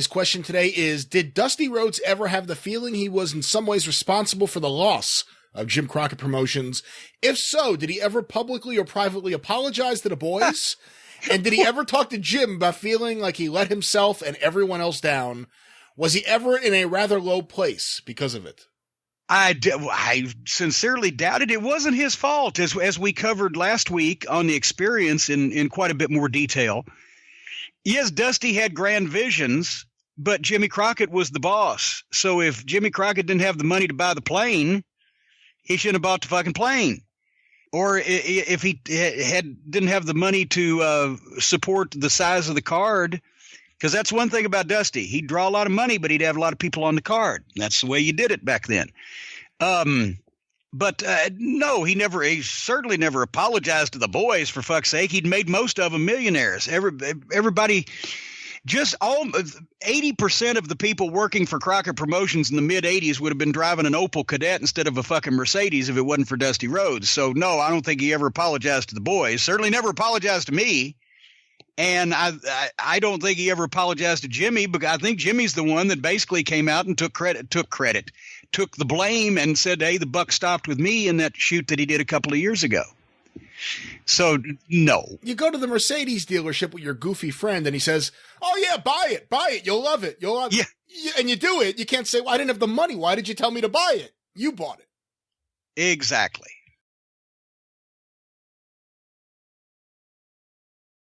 his question today is, did Dusty Rhodes ever have the feeling he was in some ways responsible for the loss of Jim Crockett Promotions? If so, did he ever publicly or privately apologize to the boys? And did he ever talk to Jim about feeling like he let himself and everyone else down? Was he ever in a rather low place because of it? I sincerely doubt it. It wasn't his fault, as we covered last week on the Experience in quite a bit more detail. Yes, Dusty had grand visions, but Jimmy Crockett was the boss. So if Jimmy Crockett didn't have the money to buy the plane, he shouldn't have bought the fucking plane. Or if he didn't have the money to support the size of the card, because that's one thing about Dusty. He'd draw a lot of money, but he'd have a lot of people on the card. That's the way you did it back then. But no, he certainly never apologized to the boys, for fuck's sake. He'd made most of them millionaires. Everybody, just 80% of the people working for Crockett Promotions in the mid-'80s would have been driving an Opel Kadett instead of a fucking Mercedes if it wasn't for Dusty Rhodes. So, no, I don't think he ever apologized to the boys. Certainly never apologized to me. And I don't think he ever apologized to Jimmy, because I think Jimmy's the one that basically came out and took the blame and said, hey, the buck stopped with me in that shoot that he did a couple of years ago. So, no. You go to the Mercedes dealership with your goofy friend and he says, oh, yeah, buy it. You'll love it. You'll love it. And you do it. You can't say, well, I didn't have the money. Why did you tell me to buy it? You bought it. Exactly.